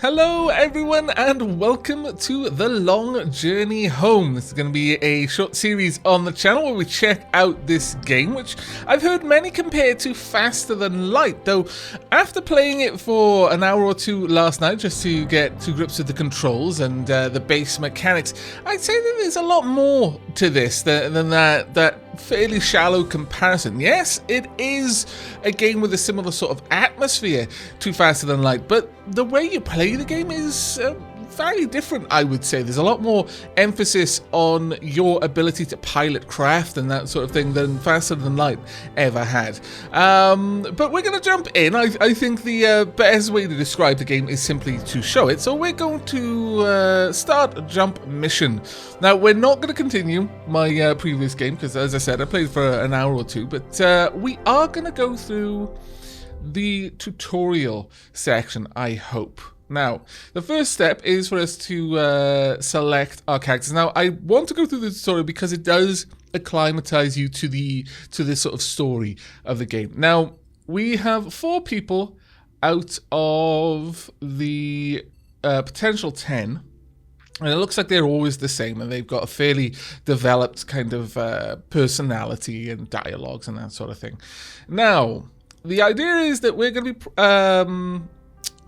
Hello everyone and welcome to The Long Journey Home. This is going to be a short series on the channel where we check out this game, which I've heard many compare to Faster Than Light, though after playing it for an hour or two last night just to get to grips with the controls and the base mechanics, I'd say that there's a lot more to this than that fairly shallow comparison. Yes, it is a game with a similar sort of atmosphere to Faster Than Light, but the way you play the game is very different, I would say. There's a lot more emphasis on your ability to pilot craft and that sort of thing than Faster Than Light ever had. But we're going to jump in. I think the best way to describe the game is simply to show it. So we're going to start a jump mission. Now, we're not going to continue my previous game because, as I said, I played for an hour or two, but we are going to go through the tutorial section, I hope. Now, the first step is for us to select our characters. Now, I want to go through the tutorial because it does acclimatize you to this sort of story of the game. Now, we have 4 people out of the potential 10. And it looks like they're always the same, and they've got a fairly developed kind of personality and dialogues and that sort of thing. Now, the idea is that we're going to be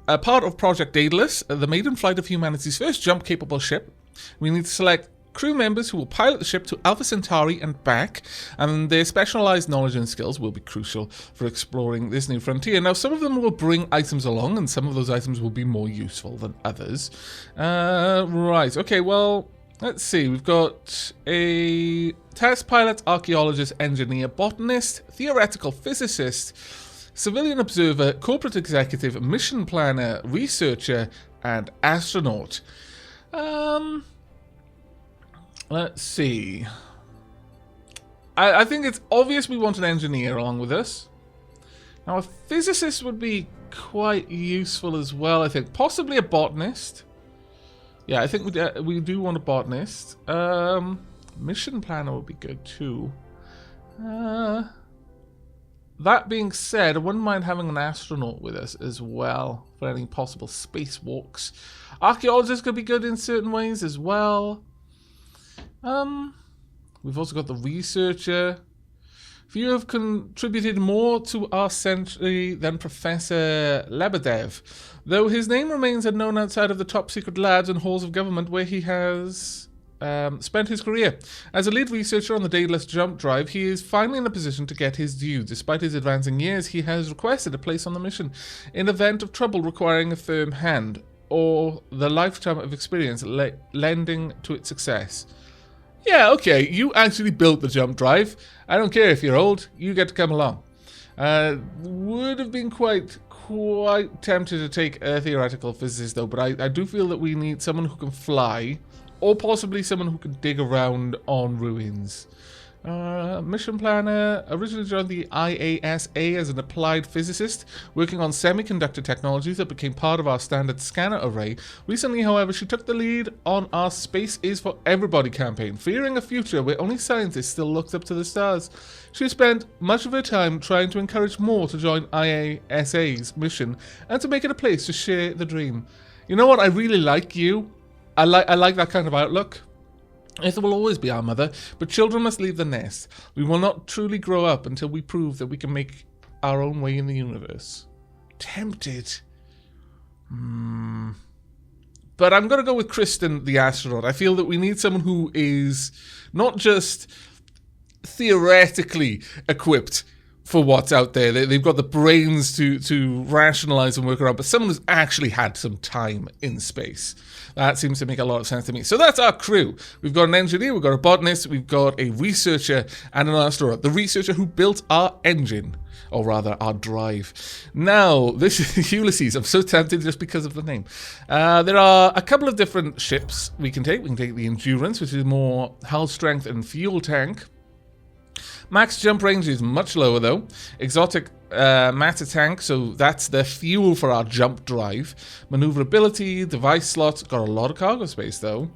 a part of Project Daedalus, the maiden flight of humanity's first jump-capable ship. We need to select crew members who will pilot the ship to Alpha Centauri and back, and their specialized knowledge and skills will be crucial for exploring this new frontier. Now, some of them will bring items along, and some of those items will be more useful than others. Right, okay, well, let's see. We've got a test pilot, archaeologist, engineer, botanist, theoretical physicist, civilian observer, corporate executive, mission planner, researcher, and astronaut. Let's see. I think it's obvious we want an engineer along with us. Now, a physicist would be quite useful as well, I think. Possibly a botanist. Yeah, I think we do want a botanist. Mission planner would be good too. That being said, I wouldn't mind having an astronaut with us as well for any possible spacewalks. Archaeologists could be good in certain ways as well. We've also got the researcher. Few have contributed more to our century than Professor Lebedev, though his name remains unknown outside of the top secret labs and halls of government where he has spent his career. As a lead researcher on the Daedalus jump drive, he is finally in a position to get his due. Despite his advancing years, he has requested a place on the mission in event of trouble requiring a firm hand, or the lifetime of experience lending to its success. Yeah, okay, you actually built the jump drive. I don't care if you're old, you get to come along. Would have been quite tempted to take a theoretical physicist though, but I do feel that we need someone who can fly, or possibly someone who can dig around on ruins. Mission planner originally joined the IASA as an applied physicist, working on semiconductor technologies that became part of our standard scanner array. Recently, however, she took the lead on our Space is for Everybody campaign, fearing a future where only scientists still looked up to the stars. She spent much of her time trying to encourage more to join IASA's mission and to make it a place to share the dream. You know what? I really like you. I like that kind of outlook. Earth will always be our mother, but children must leave the nest. We will not truly grow up until we prove that we can make our own way in the universe. Tempted. But I'm going to go with Kristen, the astronaut. I feel that we need someone who is not just theoretically equipped for what's out there. They've got the brains to rationalize and work around, but someone who's actually had some time in space. That seems to make a lot of sense to me. So that's our crew. We've got an engineer, we've got a botanist, we've got a researcher, and an astronaut. The researcher who built our engine, or rather our drive. Now, this is Ulysses. I'm so tempted just because of the name. There are a couple of different ships we can take. We can take the Endurance, which is more hull strength and fuel tank. Max jump range is much lower though. Exotic matter tank, so that's the fuel for our jump drive. Maneuverability, device slots, got a lot of cargo space though.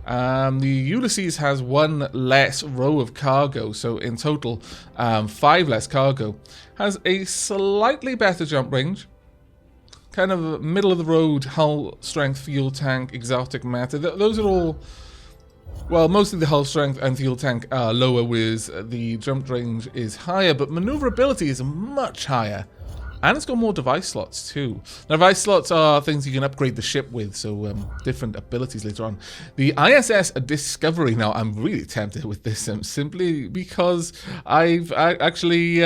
The Ulysses has 1 less row of cargo, so in total 5 less cargo. Has a slightly better jump range. kind of middle of the road hull strength, fuel tank, exotic matter. Those are all, well, mostly the hull strength and fuel tank are lower, whereas the jump range is higher, but maneuverability is much higher. And it's got more device slots too. Now, device slots are things you can upgrade the ship with, so different abilities later on. The ISS Discovery. Now, I'm really tempted with this simply because I've actually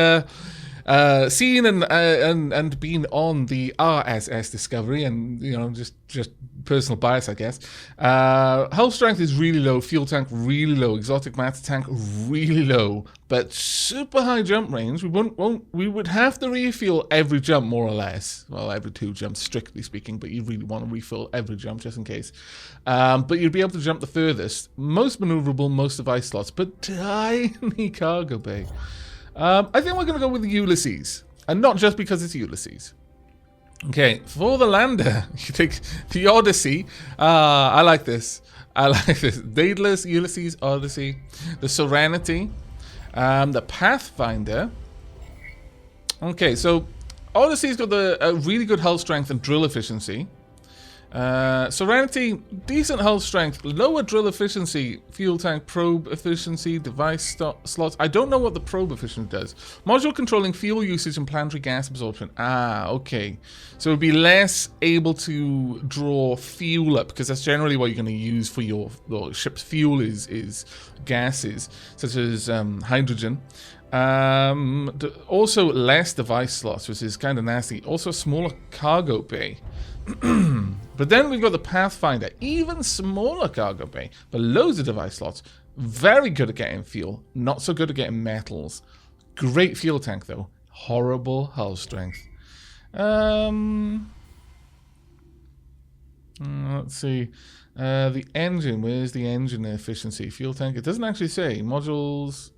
seen and been on the RSS Discovery, and you know, just personal bias, I guess. Hull strength is really low, fuel tank really low, exotic matter tank really low, but super high jump range. We would have to refuel every jump, more or less. Well, every 2 jumps, strictly speaking, but you really want to refill every jump just in case. But you'd be able to jump the furthest, most maneuverable, most device slots, but tiny cargo bay. I think we're going to go with Ulysses, and not just because it's Ulysses. Okay, for the lander, you take the Odyssey. I like this. Daedalus, Ulysses, Odyssey. The Serenity. The Pathfinder. Okay, so Odyssey's got a really good hull strength and drill efficiency. Serenity, decent hull strength, lower drill efficiency, fuel tank probe efficiency, device slots. I don't know what the probe efficiency does. Module controlling fuel usage and planetary gas absorption. Okay. So it would be less able to draw fuel up, because that's generally what you're going to use for your ship's fuel is gases, such as hydrogen. Also less device slots, which is kind of nasty. Also a smaller cargo bay. But then we've got the Pathfinder, even smaller cargo bay, but loads of device slots. Very good at getting fuel, not so good at getting metals. Great fuel tank though. Horrible hull strength. Let's see. The engine, where's the engine efficiency? Fuel tank, it doesn't actually say. Modules,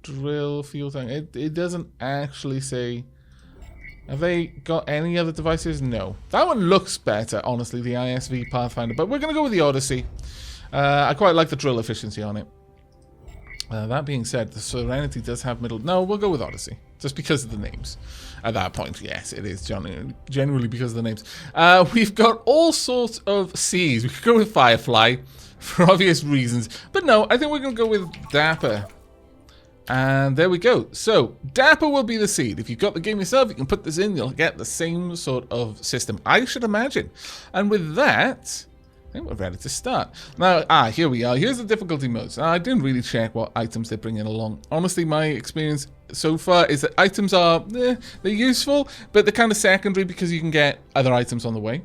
drill, fuel tank. It doesn't actually say. Have they got any other devices? No. That one looks better, honestly, the ISV Pathfinder. But we're going to go with the Odyssey. I quite like the drill efficiency on it. That being said, the Serenity does have middle... No, we'll go with Odyssey. Just because of the names. At that point, yes, it is generally because of the names. We've got all sorts of seas. We could go with Firefly, for obvious reasons. But no, I think we're going to go with Dapper. And there we go. So, Dapper will be the seed. If you've got the game yourself, you can put this in. You'll get the same sort of system, I should imagine. And with that, I think we're ready to start. Now, here we are. Here's the difficulty modes. Now, I didn't really check what items they're bringing along. Honestly, my experience so far is that items are, they're useful, but they're kind of secondary because you can get other items on the way.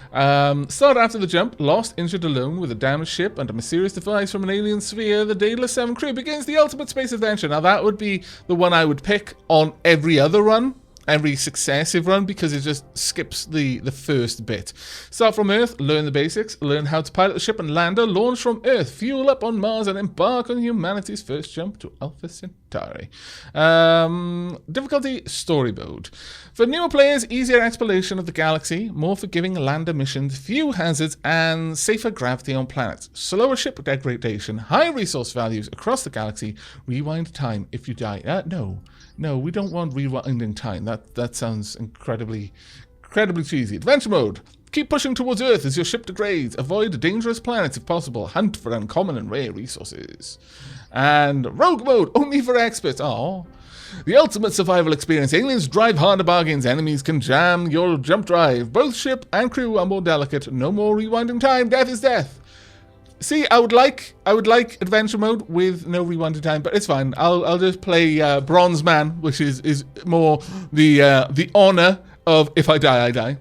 Start after the jump, lost, injured, alone with a damaged ship and a mysterious device from an alien sphere. The Daedalus 7 crew begins the ultimate space adventure. Now that would be the one I would pick on every other run, every successive run, because it just skips the first bit. Start from Earth, learn the basics, learn how to pilot the ship and lander, launch from Earth, fuel up on Mars, and embark on humanity's first jump to Alpha Centauri. Difficulty, story mode. For newer players, easier exploration of the galaxy, more forgiving lander missions, few hazards, and safer gravity on planets. Slower ship degradation, high resource values across the galaxy, rewind time if you die. No, we don't want rewinding time. That sounds incredibly cheesy. Adventure mode. Keep pushing towards Earth as your ship degrades. Avoid dangerous planets if possible. Hunt for uncommon and rare resources. And rogue mode, only for experts. Aww. The ultimate survival experience. Aliens drive harder bargains. Enemies can jam your jump drive. Both ship and crew are more delicate. No more rewinding time. Death is death. See, I would like adventure mode with no rewinding time, but it's fine. I'll just play Bronze Man, which is more the honor of if I die, I die.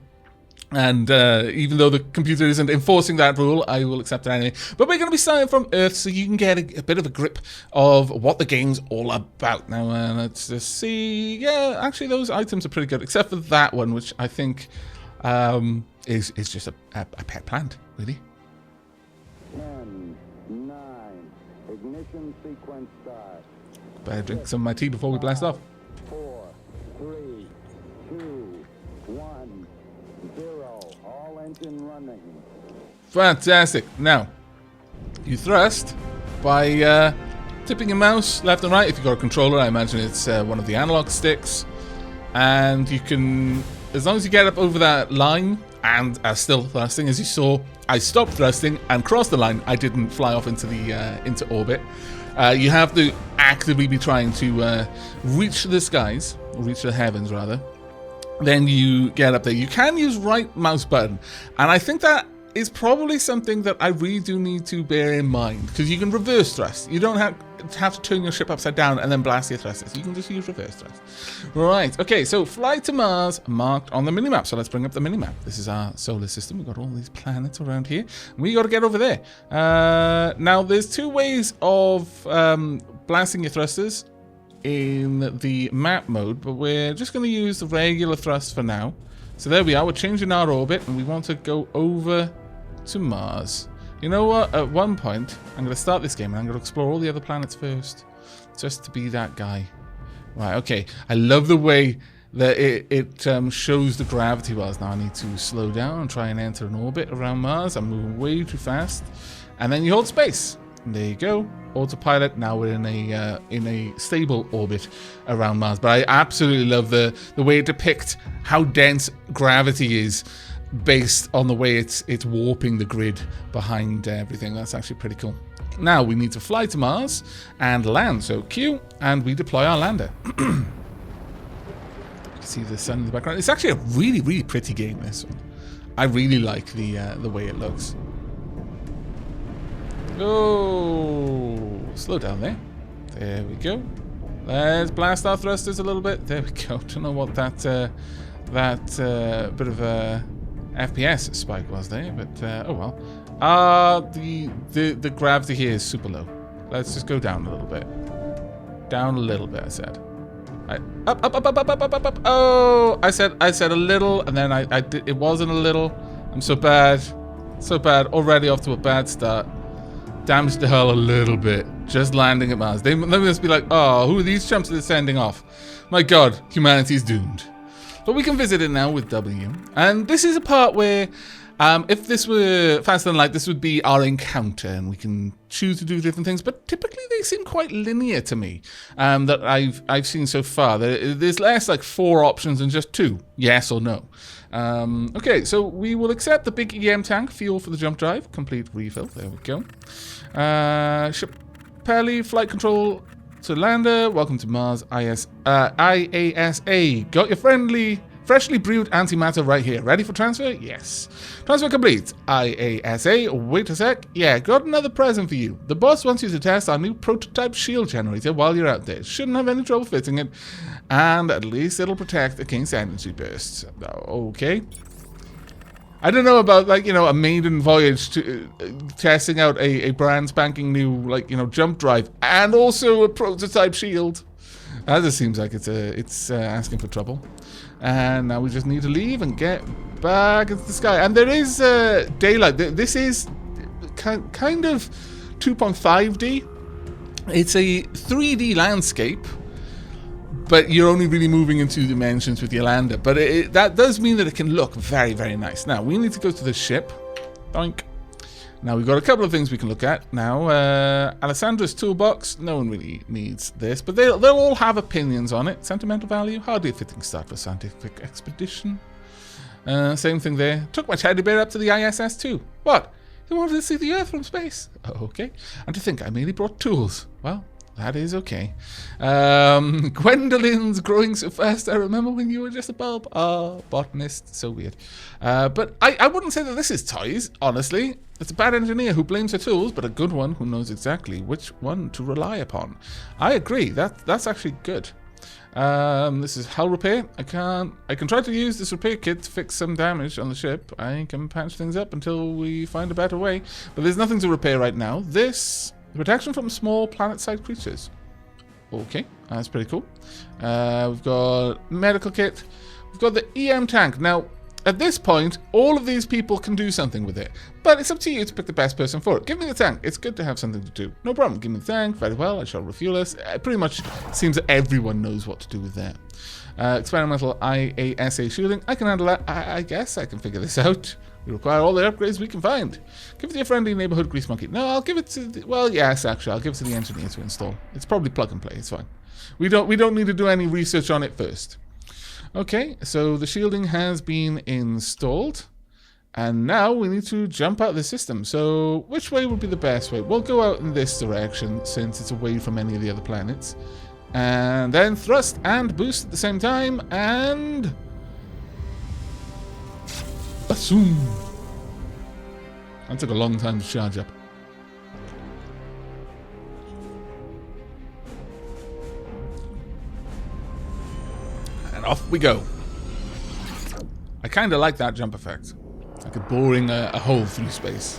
And even though the computer isn't enforcing that rule, I will accept it anyway. But we're going to be starting from Earth, so you can get a bit of a grip of what the game's all about. Now, let's just see. Yeah, actually, those items are pretty good, except for that one, which I think is just a pet plant, really. 10, 9, ignition sequence start. Better drink some of my tea before we blast off. 4, 3, 2, 1, 0. All engine running. Fantastic. Now, you thrust by tipping your mouse left and right. If you've got a controller, I imagine it's one of the analog sticks. And you can as long as you get up over that line and are still thrusting, as you saw, I stopped thrusting and crossed the line. I didn't fly off into the into orbit. You have to actively be trying to reach the skies, or reach the heavens rather. Then you get up there. You can use right mouse button, and I think that is probably something that I really do need to bear in mind, because you can reverse thrust. You don't have to turn your ship upside down and then blast your thrusters. You can just use reverse thrust. Right, okay, so fly to Mars marked on the minimap. So let's bring up the minimap. This is our solar system. We've got all these planets around here. We got to get over there. Now, there's two ways of blasting your thrusters in the map mode, but we're just going to use the regular thrust for now. So there we are. We're changing our orbit, and we want to go over to Mars. You know what? At one point, I'm going to start this game and I'm going to explore all the other planets first, just to be that guy. Right, okay. I love the way that it shows the gravity wells. Now I need to slow down and try and enter an orbit around Mars. I'm moving way too fast. And then you hold space. And there you go. Autopilot. Now we're in a stable orbit around Mars. But I absolutely love the way it depicts how dense gravity is, based on the way it's warping the grid behind everything. That's actually pretty cool. Now we need to fly to Mars and land. So Q, and we deploy our lander. You can see the sun in the background. It's actually a really, really pretty game, this one. I really like the way it looks. Oh, slow down there. There we go. Let's blast our thrusters a little bit. There we go. Don't know what that bit of a FPS spike was there, but oh well. The gravity here is super low. Let's just go down a little bit. Down a little bit, I said. Up. Oh, I said a little, and then I did. It wasn't a little. I'm so bad. So bad. Already off to a bad start. Damaged the hull a little bit. Just landing at Mars. They must be like, oh, who are these chumps that are sending off? My God, humanity's doomed. But we can visit it now with W. And this is a part where, if this were Faster Than Light, this would be our encounter, and we can choose to do different things. But typically, they seem quite linear to me. That I've seen so far. There's less like 4 options and just 2, yes or no. Okay, so we will accept the big EM tank, fuel for the jump drive, complete refill. There we go. Ship Peli, flight control to lander. Welcome to Mars IASA. Got your freshly brewed antimatter right here. Ready for transfer? Yes. Transfer complete. IASA. Wait a sec. Yeah, got another present for you. The boss wants you to test our new prototype shield generator while you're out there. Shouldn't have any trouble fitting it. And at least it'll protect against energy bursts. Okay. I don't know about, like, you know, a maiden voyage to testing out a brand spanking new, like, you know, jump drive and also a prototype shield. That just seems like it's asking for trouble. And now we just need to leave and get back into the sky. And there is daylight. This is kind of 2.5D. It's a 3D landscape, but you're only really moving in 2 dimensions with your lander. But that does mean that it can look very, very nice. Now, we need to go to the ship. Doink. Now, we've got a couple of things we can look at. Now, Alessandra's toolbox. No one really needs this, but they'll all have opinions on it. Sentimental value. Hardly a fitting start for a scientific expedition. Same thing there. Took my teddy bear up to the ISS too. What? You wanted to see the Earth from space? Oh, okay. And to think I merely brought tools. Well, that is okay. Gwendolyn's growing so fast. I remember when you were just a bulb. Oh, botanist. So weird. But I wouldn't say that this is toys, honestly. It's a bad engineer who blames her tools, but a good one who knows exactly which one to rely upon. I agree. That's actually good. This is hull repair. I can try to use this repair kit to fix some damage on the ship. I can patch things up until we find a better way. But there's nothing to repair right now. This... protection from small planet-sized creatures. Okay, that's pretty cool. We've got medical kit. We've got the EM tank. Now, at this point, all of these people can do something with it. But it's up to you to pick the best person for it. Give me the tank. It's good to have something to do. No problem. Give me the tank. Very well. I shall refuel us. It pretty much seems that everyone knows what to do with that. Experimental IASA shielding. I can handle that. I guess I can figure this out. We require all the upgrades we can find. Give it to your friendly neighborhood grease monkey. No, I'll give it to well, yes, actually, I'll give it to the engineer to install. It's probably plug and play. It's fine. We don't need to do any research on it first. Okay, so the shielding has been installed. And now we need to jump out of the system. So which way would be the best way? We'll go out in this direction since it's away from any of the other planets. And then thrust and boost at the same time. And... Bassoom! That took a long time to charge up. And off we go. I kind of like that jump effect. Like a boring a hole through space.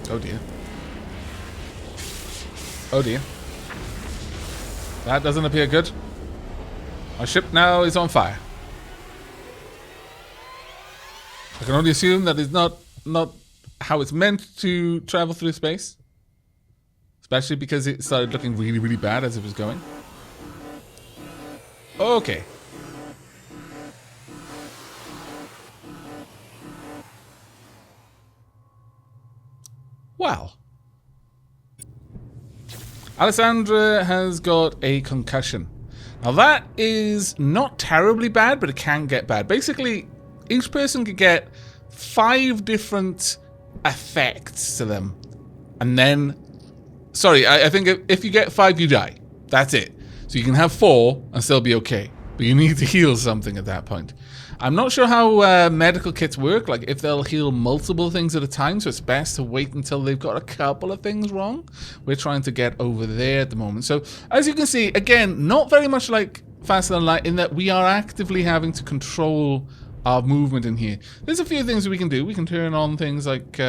Oh dear. Oh dear. That doesn't appear good. Our ship now is on fire. I can only assume that is not how it's meant to travel through space. Especially because it started looking really, really bad as it was going. Okay. Well. Alessandra has got a concussion. Now that is not terribly bad, but it can get bad. Basically, each person can get 5 different effects to them. And then... Sorry, I think if you get 5, you die. That's it. So you can have 4 and still be okay. But you need to heal something at that point. I'm not sure how medical kits work, like if they'll heal multiple things at a time, so it's best to wait until they've got a couple of things wrong. We're trying to get over there at the moment. So, as you can see, again, not very much like Faster Than Light in that we are actively having to control our movement in here. There's a few things we can do. We can turn on things like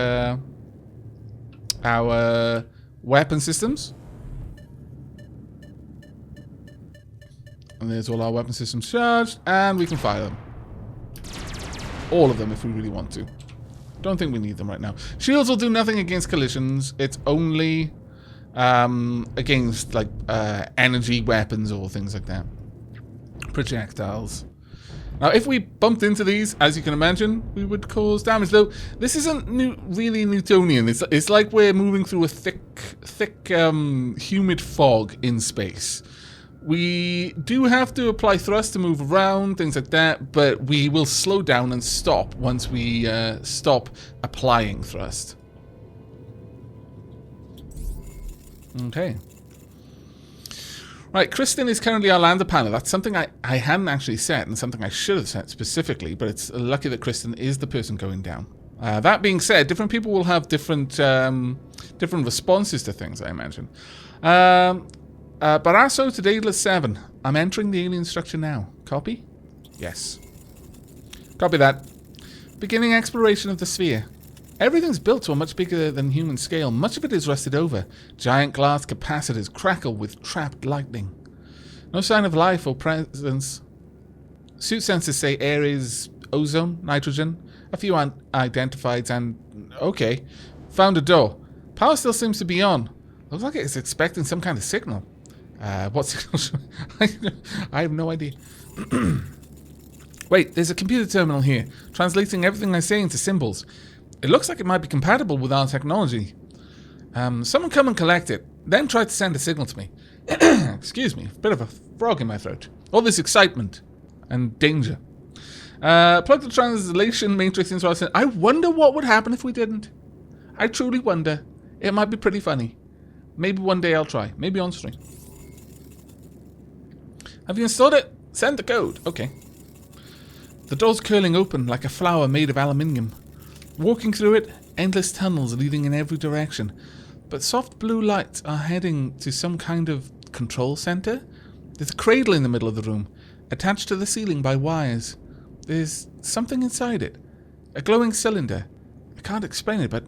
our weapon systems. And there's all our weapon systems charged, and we can fire them. All of them if we really want to. Don't think we need them right now. Shields will do nothing against collisions. It's only against like energy weapons or things like that. Projectiles. Now if we bumped into these, as you can imagine, we would cause damage. Though this isn't really Newtonian. It's like we're moving through a thick humid fog in space. We do have to apply thrust to move around, things like that, but we will slow down and stop once we stop applying thrust. Okay. Right, Kristen is currently our lander panel. That's something I hadn't actually set and something I should have set specifically, but it's lucky that Kristen is the person going down. That being said, different people will have different responses to things, I imagine. Barasso to Daedalus 7. I'm entering the alien structure now. Copy? Yes. Copy that. Beginning exploration of the sphere. Everything's built to a much bigger than human scale. Much of it is rusted over. Giant glass capacitors crackle with trapped lightning. No sign of life or presence. Suit sensors say air is ozone, nitrogen. A few unidentified and... Okay. Found a door. Power still seems to be on. Looks like it's expecting some kind of signal. What signal? I have no idea. Wait, there's a computer terminal here, translating everything I say into symbols. It looks like it might be compatible with our technology. Someone come and collect it, then try to send a signal to me. Excuse me, a bit of a frog in my throat. All this excitement and danger. Plug the translation matrix into our... I wonder what would happen if we didn't. I truly wonder. It might be pretty funny. Maybe one day I'll try. Maybe on stream. Have you installed it? Send the code. Okay. The door's curling open like a flower made of aluminium. Walking through it, endless tunnels leading in every direction. But soft blue lights are heading to some kind of control center. There's a cradle in the middle of the room, attached to the ceiling by wires. There's something inside it. A glowing cylinder. I can't explain it, but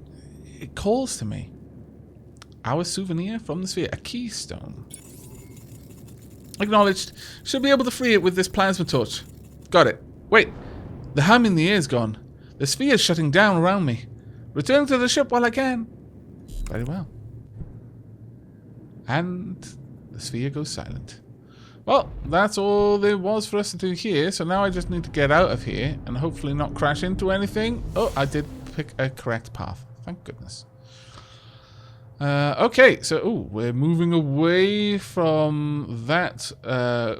it calls to me. Our souvenir from the sphere. A keystone. Acknowledged. Should be able to free it with this plasma torch. Got it. Wait. The hum in the air's gone. The sphere's shutting down around me. Return to the ship while I can. Very well. And the sphere goes silent. Well, that's all there was for us to do here. So now I just need to get out of here and hopefully not crash into anything. Oh, I did pick a correct path. Thank goodness. Okay, so we're moving away from that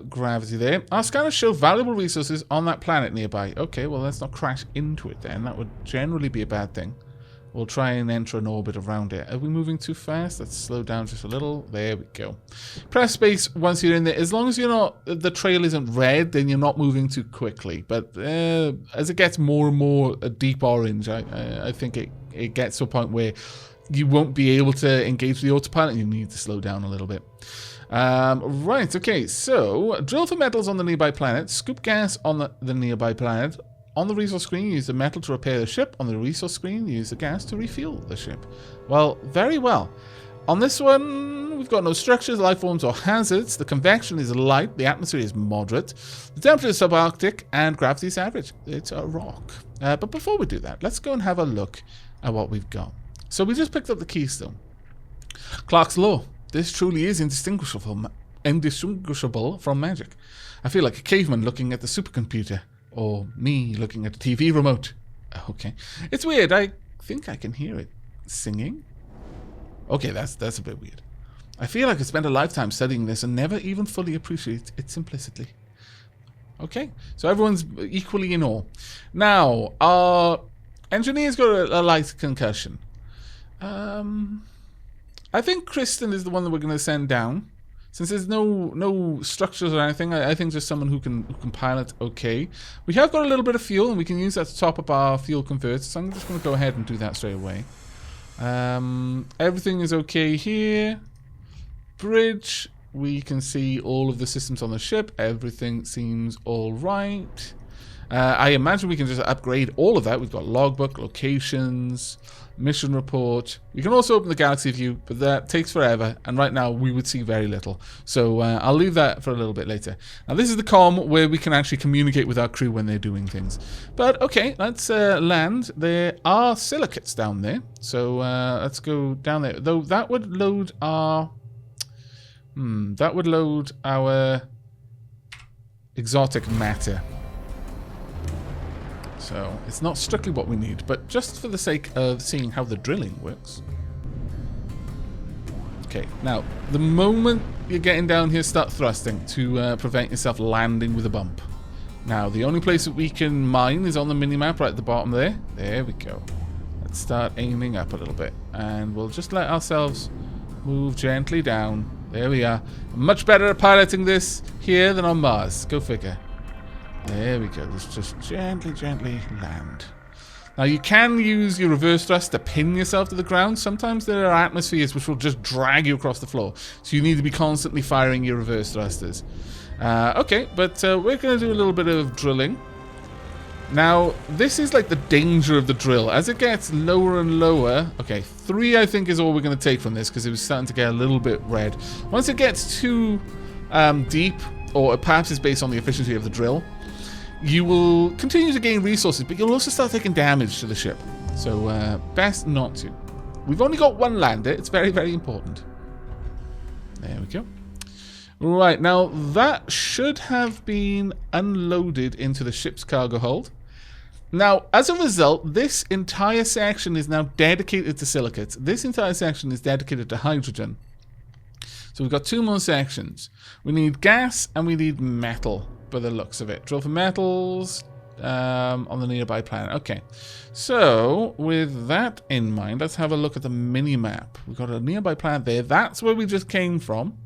gravity there. Our scanners show valuable resources on that planet nearby. Okay, well, let's not crash into it then. That would generally be a bad thing. We'll try and enter an orbit around it. Are we moving too fast? Let's slow down just a little. There we go. Press space once you're in there. As long as you're not, the trail isn't red, then you're not moving too quickly. But as it gets more and more a deep orange, I think it gets to a point where you won't be able to engage the autopilot and you need to slow down a little bit. Right, okay, so drill for metals on the nearby planet, scoop gas on the nearby planet. On the resource screen, use the metal to repair the ship. On the resource screen, use the gas to refuel the ship. Well, very well. On this one, we've got no structures, life forms, or hazards. The convection is light. The atmosphere is moderate. The temperature is subarctic, and gravity is average. It's a rock. But before we do that, let's go and have a look at what we've got. So we just picked up the keystone. Clark's Law. This truly is indistinguishable from magic. I feel like a caveman looking at the supercomputer. Or me looking at a TV remote. Okay. It's weird. I think I can hear it singing. Okay, that's a bit weird. I feel like I spent a lifetime studying this and never even fully appreciate its simplicity. Okay, so everyone's equally in awe. Now, our engineer's got a light concussion. I think Kristen is the one that we're going to send down. Since there's no structures or anything, I think just someone who can pilot okay. We have got a little bit of fuel, and we can use that to top up our fuel converter, so I'm just going to go ahead and do that straight away. Everything is okay here. Bridge, we can see all of the systems on the ship. Everything seems all right. I imagine we can just upgrade all of that. We've got logbook, locations, mission report. We can also open the galaxy view, but that takes forever, and right now we would see very little. So I'll leave that for a little bit later. Now this is the comm where we can actually communicate with our crew when they're doing things. But okay, let's land. There are silicates down there, so let's go down there. Though that would load our exotic matter. So it's not strictly what we need, but just for the sake of seeing how the drilling works. Okay, now the moment you're getting down here, start thrusting to prevent yourself landing with a bump. Now the only place that we can mine is on the mini-map right at the bottom there. There we go. Let's start aiming up a little bit, and we'll just let ourselves move gently down. There we are. I'm much better at piloting this here than on Mars. Go figure. There we go. Let's just gently land. Now you can use your reverse thrust to pin yourself to the ground. Sometimes there are atmospheres which will just drag you across the floor. So you need to be constantly firing your reverse thrusters. Okay, but we're going to do a little bit of drilling. Now, this is like the danger of the drill. As it gets lower and lower... Okay, 3 I think is all we're going to take from this because it was starting to get a little bit red. Once it gets too deep, or perhaps it's based on the efficiency of the drill, you will continue to gain resources, but you'll also start taking damage to the ship. So, best not to. We've only got 1 lander. It's very, very important. There we go. Right, now that should have been unloaded into the ship's cargo hold. Now, as a result, this entire section is now dedicated to silicates. This entire section is dedicated to hydrogen. So we've got 2 more sections. We need gas and we need metal, by the looks of it. Drill for metals on the nearby planet. Okay, so with that in mind, let's have a look at the mini-map. We've got a nearby planet there. That's where we just came from.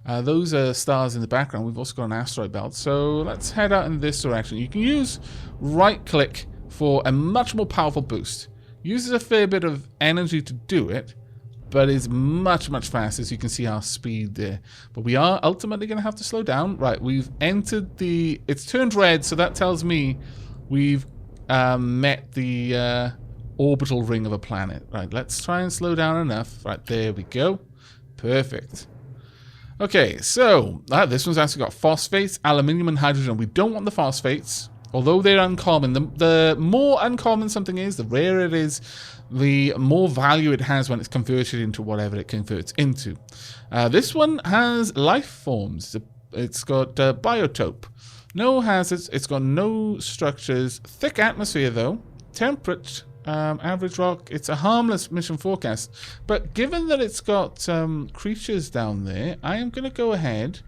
Those are stars in the background. We've also got an asteroid belt. So let's head out in this direction. You can use right-click for a much more powerful boost. Uses a fair bit of energy to do it, but is much, much faster, as you can see our speed there. But we are ultimately going to have to slow down. Right, we've entered the... It's turned red, so that tells me we've met the orbital ring of a planet. Right, let's try and slow down enough. Right, there we go. Perfect. Okay, so this one's actually got phosphates, aluminium, and hydrogen. We don't want the phosphates, although they're uncommon. The more uncommon something is, the rarer it is, the more value it has when it's converted into whatever it converts into. This one has life forms. It's got biotope. No hazards. It's got no structures. Thick atmosphere, though. Temperature Average rock. It's a harmless mission forecast. But given that it's got creatures down there, I am going to go ahead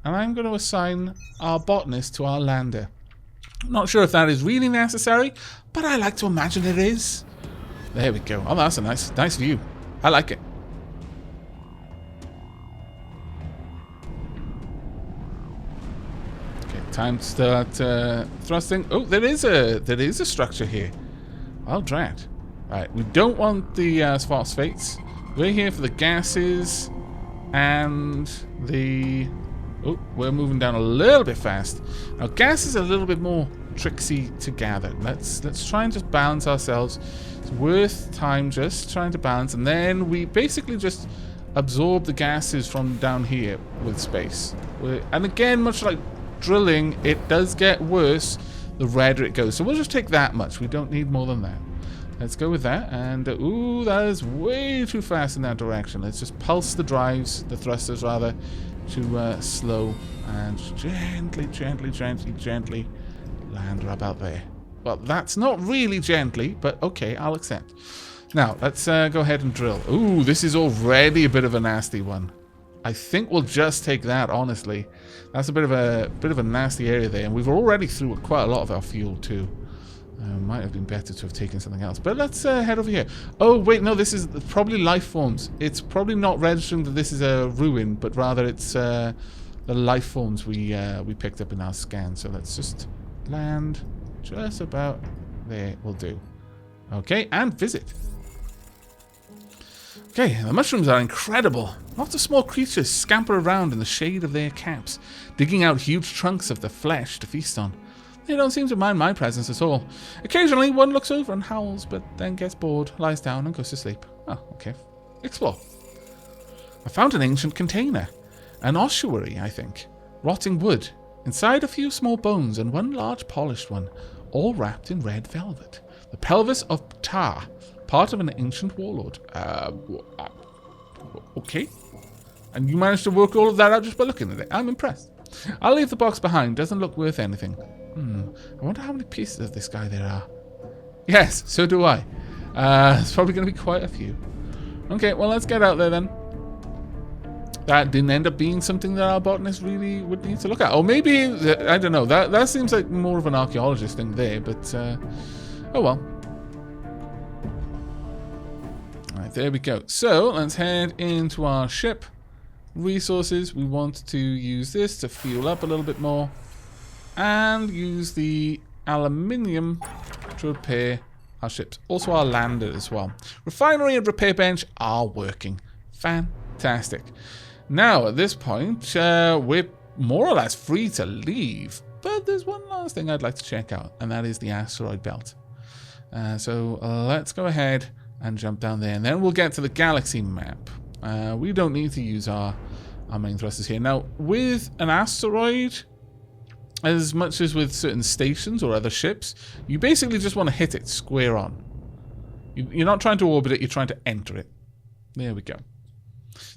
and I'm going to assign our botanist to our lander. Not sure if that is really necessary, but I like to imagine it is. There we go. Oh, that's a nice view. I like it. Okay, time to start thrusting. Oh, there is a structure here. Well, drat. Right, we don't want the phosphates. We're here for the gases and the... Oh, we're moving down a little bit fast. Now, gas is a little bit more tricksy to gather. Let's try and just balance ourselves. It's worth time just trying to balance, and then we basically just absorb the gases from down here with space. And again, much like drilling, it does get worse the redder it goes. So we'll just take that much. We don't need more than that. Let's go with that. And ooh, that is way too fast in that direction. Let's just pulse the drives, the thrusters rather, to slow and gently land her about there. Well, that's not really gently, but okay, I'll accept. Now, let's go ahead and drill. Ooh, this is already a bit of a nasty one. I think we'll just take that, honestly. That's a bit of a nasty area there, and we've already threw quite a lot of our fuel too. Might have been better to have taken something else, but let's head over here. Oh wait, no, this is probably life forms. It's probably not registering that this is a ruin, but rather it's the life forms we picked up in our scan. So let's just land just about there. Will do. Okay, and visit. Okay, the mushrooms are incredible. Lots of small creatures scamper around in the shade of their caps, digging out huge chunks of the flesh to feast on. They don't seem to mind my presence at all. Occasionally, one looks over and howls, but then gets bored, lies down, and goes to sleep. Oh, okay. Explore. I found an ancient container. An ossuary, I think. Rotting wood. Inside a few small bones and one large polished one, all wrapped in red velvet. The pelvis of Ptah, part of an ancient warlord. Okay. And you managed to work all of that out just by looking at it. I'm impressed. I'll leave the box behind. Doesn't look worth anything. I wonder how many pieces of this guy there are. Yes, so do I. It's probably going to be quite a few. Okay, well, let's get out there then. That didn't end up being something that our botanist really would need to look at. Or maybe, I don't know. That seems like more of an archaeologist thing there, but oh well. Alright, there we go. So, let's head into our ship. Resources, we want to use this to fuel up a little bit more. And use the aluminium to repair our ships. Also our lander as well. Refinery and repair bench are working. Fantastic. Now, at this point, we're more or less free to leave. But there's one last thing I'd like to check out, and that is the Asteroid Belt. So let's go ahead and jump down there, and then we'll get to the galaxy map. We don't need to use our main thrusters here. Now, with an asteroid, as much as with certain stations or other ships, you basically just want to hit it square on. You're not trying to orbit it, you're trying to enter it. There we go.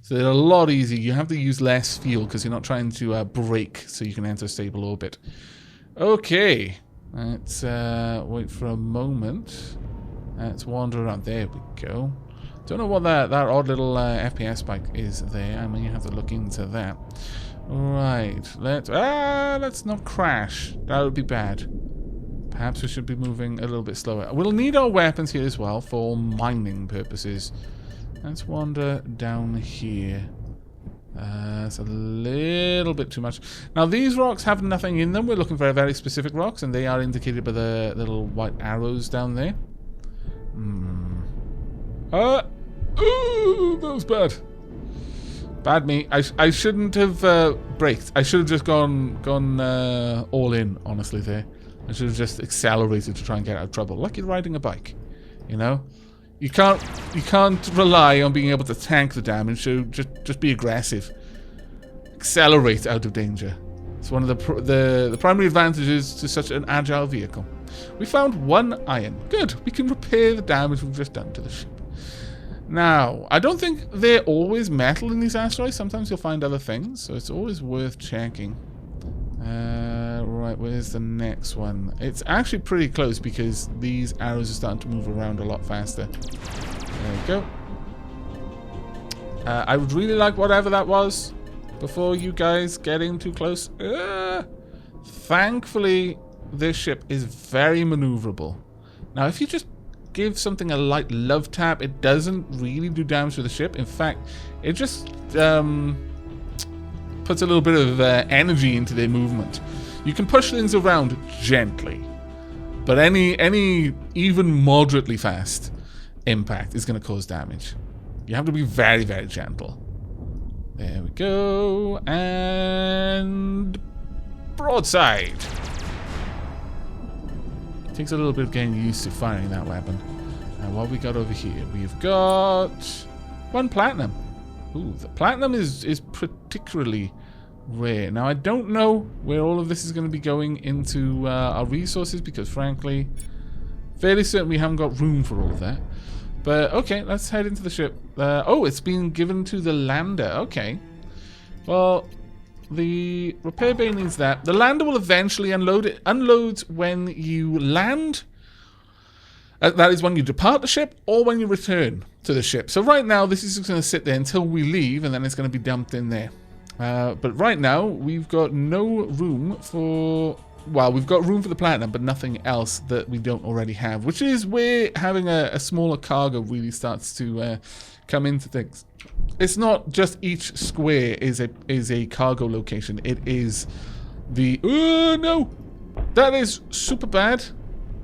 So they're a lot easier. You have to use less fuel because you're not trying to brake so you can enter a stable orbit. Okay. Let's wait for a moment. Let's wander around. There we go. Don't know what that odd little FPS spike is there. I mean, you have to look into that. Right, let's not crash. That would be bad. Perhaps we should be moving a little bit slower. We'll need our weapons here as well for mining purposes. Let's wander down here. It's a little bit too much. Now, these rocks have nothing in them. We're looking for very specific rocks, and they are indicated by the little white arrows down there. Ooh, that was bad. Bad me. I shouldn't have braked. I should have just gone all in, honestly, there. I should have just accelerated to try and get out of trouble. Like you're riding a bike, you know? You can't rely on being able to tank the damage, so just be aggressive. Accelerate out of danger. It's one of the primary advantages to such an agile vehicle. We found one iron. Good. We can repair the damage we've just done to the ship. Now, I don't think they're always metal in these asteroids. Sometimes you'll find other things, so it's always worth checking. Alright, where's the next one? It's actually pretty close because these arrows are starting to move around a lot faster. There we go. I would really like whatever that was before you guys get in too close. Thankfully, this ship is very maneuverable. Now, if you just give something a light love tap, it doesn't really do damage to the ship. In fact, it just puts a little bit of energy into their movement. You can push things around gently, but any even moderately fast impact is going to cause damage. You have to be very, very gentle. There we go. And broadside. It takes a little bit of getting used to firing that weapon. And what we got over here? We've got 1 platinum. Ooh, the platinum is particularly rare. Now, I don't know where all of this is going to be going into our resources because, frankly, fairly certain we haven't got room for all of that. But, okay, let's head into the ship. Oh, it's been given to the lander. Okay. Well, the repair bay needs that. The lander will eventually unload. It unloads when you land. That is when you depart the ship or when you return to the ship. So right now, this is just going to sit there until we leave, and then it's going to be dumped in there. But right now, we've got no room for... Well, we've got room for the platinum, but nothing else that we don't already have, which is where having a smaller cargo really starts to come into things. It's not just each square is a cargo location. It is the... Oh, no! That is super bad.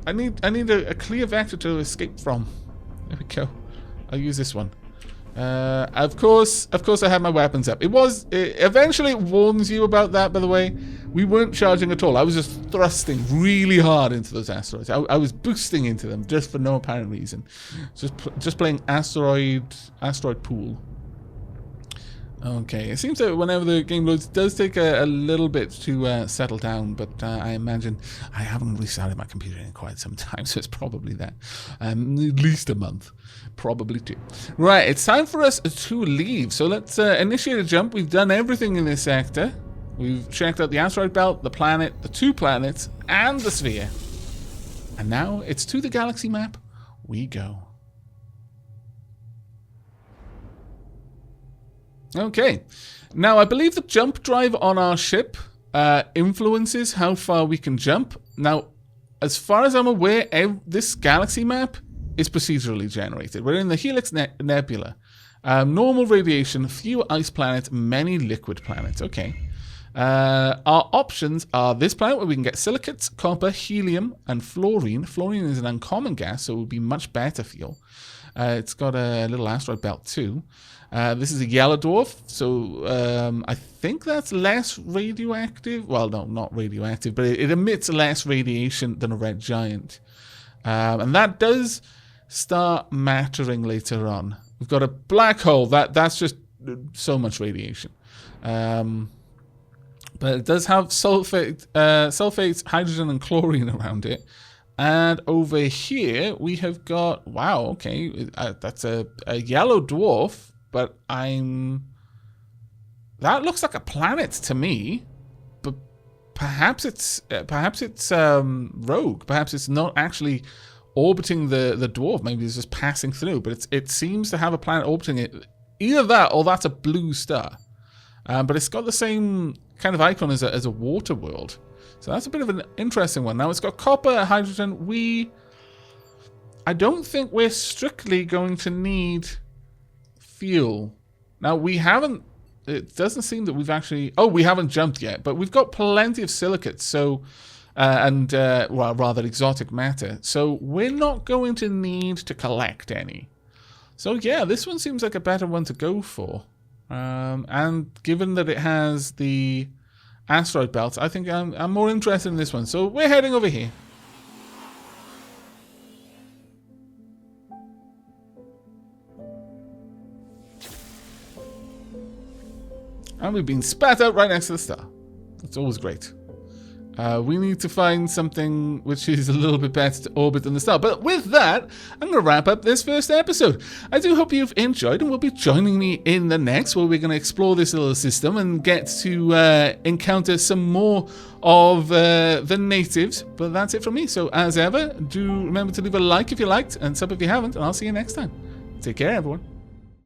I need a clear vector to escape from. There we go. I'll use this one. Of course I have my weapons up. It eventually warns you about that, by the way. We weren't charging at all. I was just thrusting really hard into those asteroids. I was boosting into them just for no apparent reason. Just playing asteroid pool. Okay, it seems that whenever the game loads, it does take a little bit to settle down, but I imagine I haven't restarted my computer in quite some time, so it's probably that. At least a month. Probably 2. Right, it's time for us to leave, so let's initiate a jump. We've done everything in this sector. We've checked out the asteroid belt, the planet, the 2 planets, and the sphere. And now it's to the galaxy map we go. Okay, now I believe the jump drive on our ship influences how far we can jump. Now, as far as I'm aware, this galaxy map is procedurally generated. We're in the Helix Nebula. Normal radiation, few ice planets, many liquid planets. Okay. Our options are this planet where we can get silicates, copper, helium, and fluorine. Fluorine is an uncommon gas, so it would be much better fuel. It's got a little asteroid belt too. This is a yellow dwarf, so I think that's less radioactive. Well, no, not radioactive, but it emits less radiation than a red giant. And that does start mattering later on. We've got a black hole. That's just so much radiation. But it does have sulfates, hydrogen, and chlorine around it. And over here, we have got... Wow, okay. That's a yellow dwarf, but that looks like a planet to me. But perhaps it's rogue. Perhaps it's not actually orbiting the dwarf. Maybe it's just passing through. But it seems to have a planet orbiting it. Either that or that's a blue star. But it's got the same kind of icon as a water world. So that's a bit of an interesting one. Now it's got copper, hydrogen. I don't think we're strictly going to need fuel. Now it doesn't seem that we've actually, we haven't jumped yet, but we've got plenty of silicates, so, well, rather exotic matter. So we're not going to need to collect any. So yeah, this one seems like a better one to go for. And given that it has the asteroid belt, I think I'm more interested in this one. So we're heading over here. And we've been spat out right next to the star. That's always great. We need to find something which is a little bit better to orbit than the star. But with that, I'm going to wrap up this first episode. I do hope you've enjoyed and will be joining me in the next, where we're going to explore this little system and get to encounter some more of the natives. But that's it from me. So as ever, do remember to leave a like if you liked and sub if you haven't, and I'll see you next time. Take care, everyone.